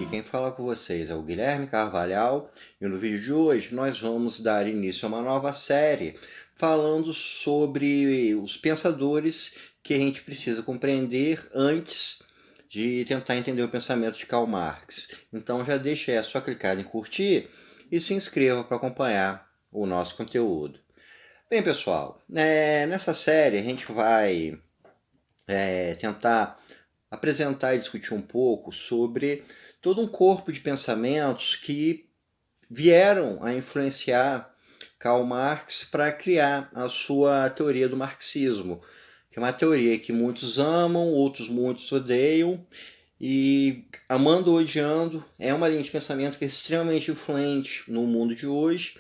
Aqui quem fala com vocês é o Guilherme Carvalhal e no vídeo de hoje nós vamos dar início a uma nova série falando sobre os pensadores que a gente precisa compreender antes de tentar entender o pensamento de Karl Marx. Então já deixe aí a sua clicada em curtir e se inscreva para acompanhar o nosso conteúdo. Bem, pessoal, nessa série a gente vai tentar apresentar e discutir um pouco sobre todo um corpo de pensamentos que vieram a influenciar Karl Marx para criar a sua teoria do marxismo, que é uma teoria que muitos amam, muitos odeiam, e amando ou odiando, é uma linha de pensamento que é extremamente influente no mundo de hoje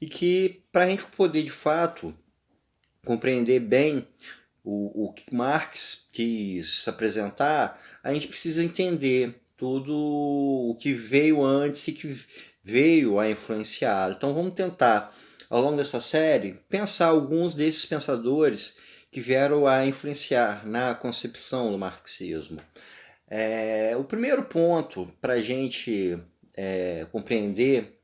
e que, para a gente poder de fato compreender bem o que Marx quis apresentar, a gente precisa entender tudo o que veio antes e que veio a influenciá-lo. Então vamos tentar, ao longo dessa série, pensar alguns desses pensadores que vieram a influenciar na concepção do marxismo. O primeiro ponto para a gente compreender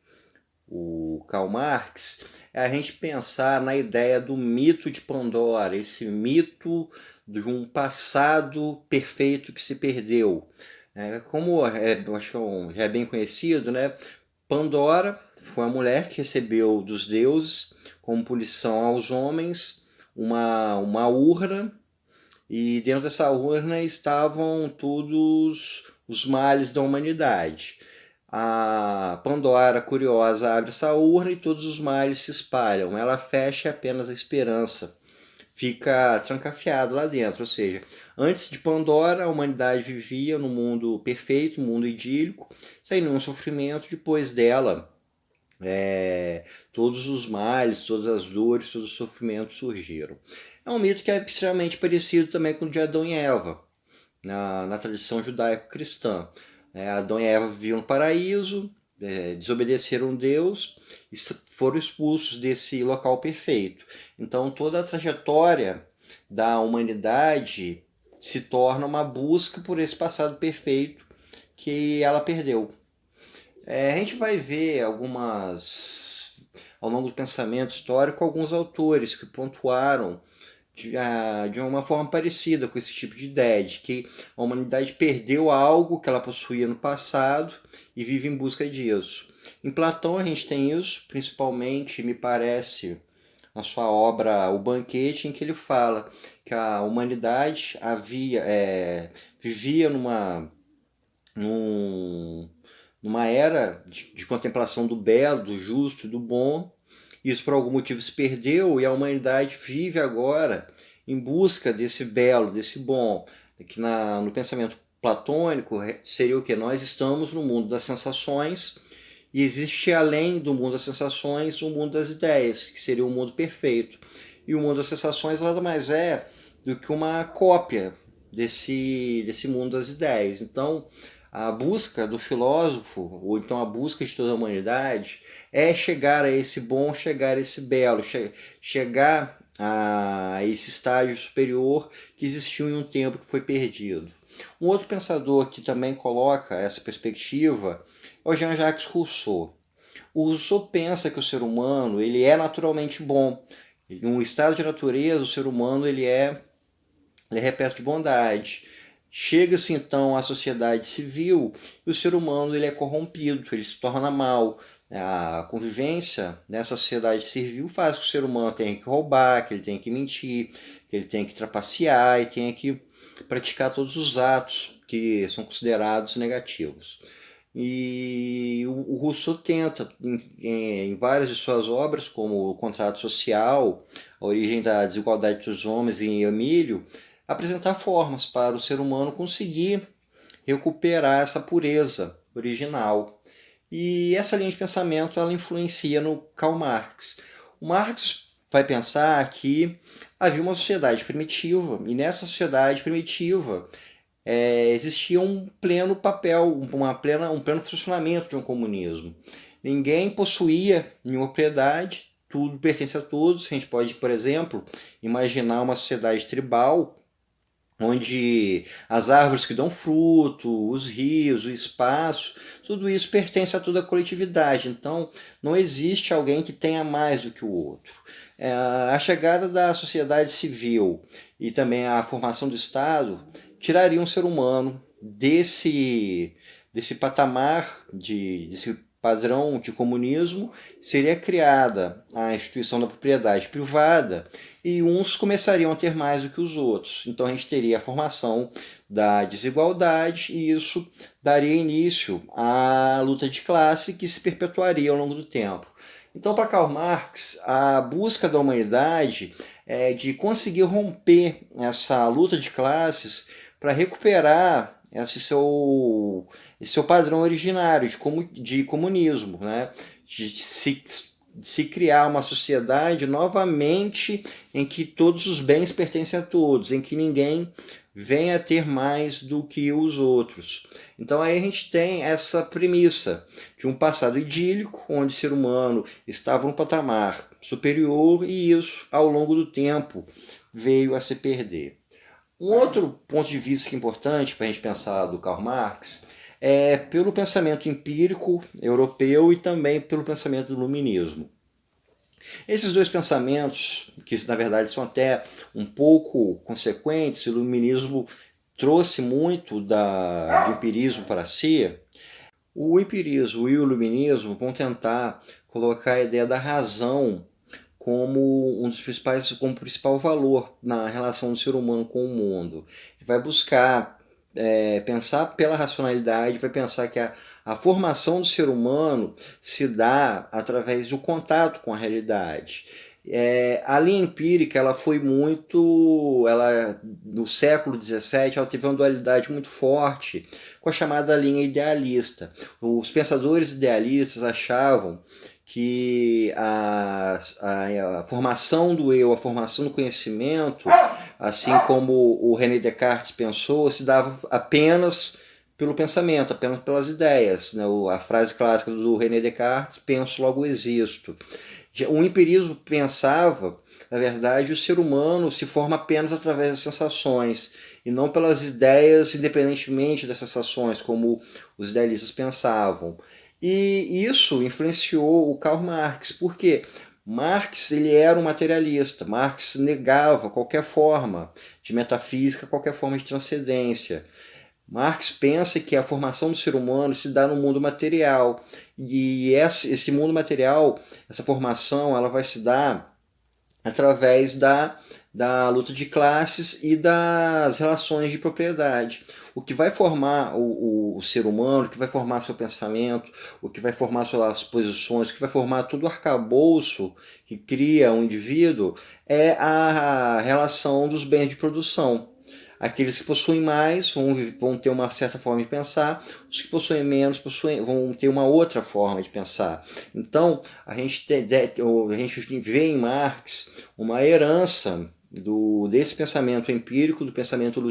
o Karl Marx é a gente pensar na ideia do mito de Pandora, esse mito de um passado perfeito que se perdeu. Como acho que já é bem conhecido, né? Pandora foi a mulher que recebeu dos deuses, como punição aos homens, uma urna, e dentro dessa urna estavam todos os males da humanidade. A Pandora, curiosa, abre essa urna e todos os males se espalham. Ela fecha apenas a esperança. Fica trancafiado lá dentro. Ou seja, antes de Pandora, a humanidade vivia num mundo perfeito, um mundo idílico, sem nenhum sofrimento. Depois dela, todos os males, todas as dores, todos os sofrimentos surgiram. É um mito que é extremamente parecido também com o de Adão e Eva, na tradição judaico-cristã. Adão e Eva viviam no paraíso, desobedeceram Deus e foram expulsos desse local perfeito. Então toda a trajetória da humanidade se torna uma busca por esse passado perfeito que ela perdeu. A gente vai ver ao longo do pensamento histórico, alguns autores que pontuaram de uma forma parecida com esse tipo de ideia, de que a humanidade perdeu algo que ela possuía no passado e vive em busca disso. Em Platão a gente tem isso, principalmente, me parece, na sua obra O Banquete, em que ele fala que a humanidade vivia numa era de contemplação do belo, do justo, do bom. Isso por algum motivo se perdeu e a humanidade vive agora em busca desse belo, desse bom, que no pensamento platônico seria o que? Nós estamos no mundo das sensações e existe além do mundo das sensações o mundo das ideias, que seria o mundo perfeito. E o mundo das sensações nada mais é do que uma cópia desse mundo das ideias. Então, a busca do filósofo, ou então a busca de toda a humanidade, é chegar a esse bom, chegar a esse belo, chegar a esse estágio superior que existiu em um tempo que foi perdido. Um outro pensador que também coloca essa perspectiva é o Jean-Jacques Rousseau. O Rousseau pensa que o ser humano ele é naturalmente bom. Em um estado de natureza, o ser humano ele é repleto de bondade. Chega-se então à sociedade civil e o ser humano ele é corrompido, ele se torna mal. A convivência nessa sociedade civil faz com que o ser humano tenha que roubar, que ele tenha que mentir, que ele tenha que trapacear e tenha que praticar todos os atos que são considerados negativos. E o Rousseau tenta, em várias de suas obras, como O Contrato Social, A Origem da Desigualdade dos Homens e Emílio, apresentar formas para o ser humano conseguir recuperar essa pureza original. E essa linha de pensamento ela influencia no Karl Marx. O Marx vai pensar que havia uma sociedade primitiva, e nessa sociedade primitiva existia um pleno papel, um pleno funcionamento de um comunismo. Ninguém possuía nenhuma propriedade, tudo pertence a todos. A gente pode, por exemplo, imaginar uma sociedade tribal onde as árvores que dão fruto, os rios, o espaço, tudo isso pertence a toda a coletividade. Então, não existe alguém que tenha mais do que o outro. A chegada da sociedade civil e também a formação do Estado tiraria um ser humano desse patamar, desse padrão de comunismo. Seria criada a instituição da propriedade privada e uns começariam a ter mais do que os outros. Então a gente teria a formação da desigualdade e isso daria início à luta de classe que se perpetuaria ao longo do tempo. Então, para Karl Marx, a busca da humanidade é de conseguir romper essa luta de classes para recuperar esse seu padrão originário de comunismo, né? De se criar uma sociedade novamente em que todos os bens pertencem a todos, em que ninguém venha a ter mais do que os outros. Então aí a gente tem essa premissa de um passado idílico, onde o ser humano estava num patamar superior e isso, ao longo do tempo, veio a se perder. Um outro ponto de vista que é importante para a gente pensar do Karl Marx é pelo pensamento empírico europeu e também pelo pensamento do iluminismo. Esses dois pensamentos, que na verdade são até um pouco consequentes, o iluminismo trouxe muito do empirismo para si. O empirismo e o iluminismo vão tentar colocar a ideia da razão como um dos principais, como principal valor na relação do ser humano com o mundo. Ele vai buscar pensar pela racionalidade, vai pensar que a formação do ser humano se dá através do contato com a realidade. A linha empírica ela foi muito, no século XVII, ela teve uma dualidade muito forte com a chamada linha idealista. Os pensadores idealistas achavam que a formação do eu, a formação do conhecimento, assim como o René Descartes pensou, se dava apenas pelo pensamento, apenas pelas ideias, né? A frase clássica do René Descartes, penso, logo existo. O empirismo pensava, na verdade, o ser humano se forma apenas através das sensações e não pelas ideias, independentemente das sensações, como os idealistas pensavam. E isso influenciou o Karl Marx, porque Marx ele era um materialista. Marx negava qualquer forma de metafísica, qualquer forma de transcendência. Marx pensa que a formação do ser humano se dá no mundo material. E esse mundo material, essa formação, ela vai se dar através da luta de classes e das relações de propriedade. O que vai formar o ser humano, o que vai formar seu pensamento, o que vai formar suas posições, o que vai formar todo o arcabouço que cria um indivíduo é a relação dos bens de produção. Aqueles que possuem mais vão ter uma certa forma de pensar, os que possuem menos vão ter uma outra forma de pensar. Então, a gente vê em Marx uma herança desse pensamento empírico, do pensamento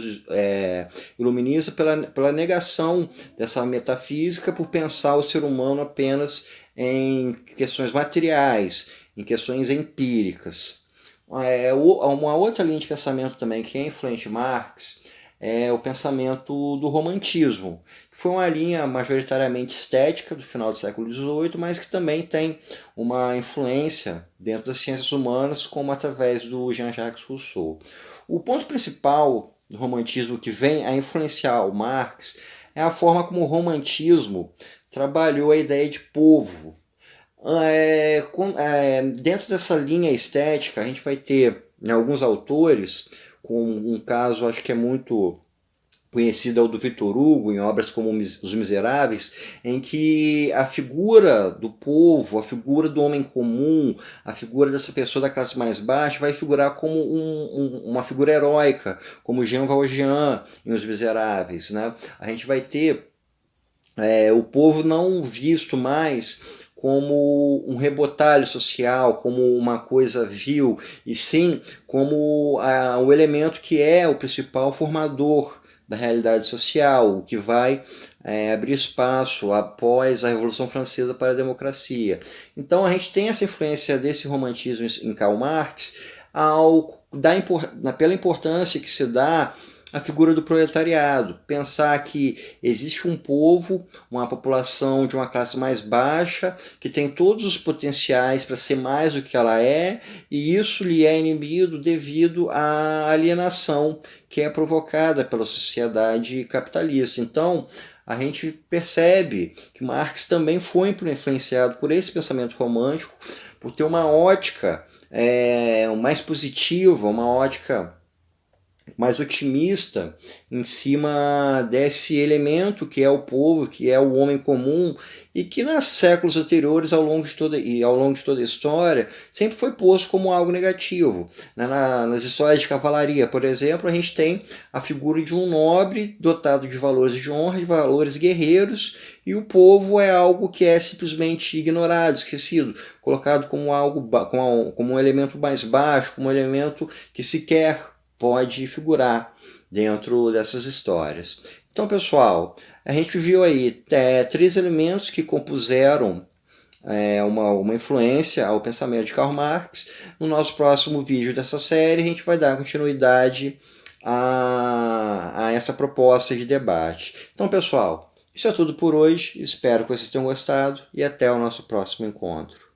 iluminista, pela negação dessa metafísica, por pensar o ser humano apenas em questões materiais, em questões empíricas. Uma outra linha de pensamento também que é influente em Marx é o pensamento do romantismo, que foi uma linha majoritariamente estética do final do século XVIII, mas que também tem uma influência dentro das ciências humanas, como através do Jean-Jacques Rousseau. O ponto principal do romantismo que vem a influenciar o Marx é a forma como o romantismo trabalhou a ideia de povo. Dentro dessa linha estética, a gente vai ter alguns autores, com um caso acho que é muito conhecido é o do Victor Hugo, em obras como Os Miseráveis, em que a figura do povo, a figura do homem comum, a figura dessa pessoa da classe mais baixa vai figurar como uma figura heróica, como Jean Valjean em Os Miseráveis. Né? A gente vai ter o povo não visto mais como um rebotalho social, como uma coisa vil, e sim como o elemento que é o principal formador da realidade social, o que vai abrir espaço após a Revolução Francesa para a democracia. Então a gente tem essa influência desse romantismo em Karl Marx pela importância que se dá a figura do proletariado, pensar que existe um povo, uma população de uma classe mais baixa, que tem todos os potenciais para ser mais do que ela é, e isso lhe é inibido devido à alienação que é provocada pela sociedade capitalista. Então, a gente percebe que Marx também foi influenciado por esse pensamento romântico, por ter uma ótica mais positiva, uma ótica mais otimista em cima desse elemento que é o povo, que é o homem comum, e que nos séculos anteriores, ao longo de toda a história, sempre foi posto como algo negativo. Nas histórias de cavalaria, por exemplo, a gente tem a figura de um nobre dotado de valores de honra, de valores guerreiros, e o povo é algo que é simplesmente ignorado, esquecido, colocado como algo, como um elemento mais baixo, como um elemento que sequer pode figurar dentro dessas histórias. Então, pessoal, a gente viu aí 3 elementos que compuseram uma influência ao pensamento de Karl Marx. No nosso próximo vídeo dessa série, a gente vai dar continuidade a essa proposta de debate. Então, pessoal, isso é tudo por hoje. Espero que vocês tenham gostado e até o nosso próximo encontro.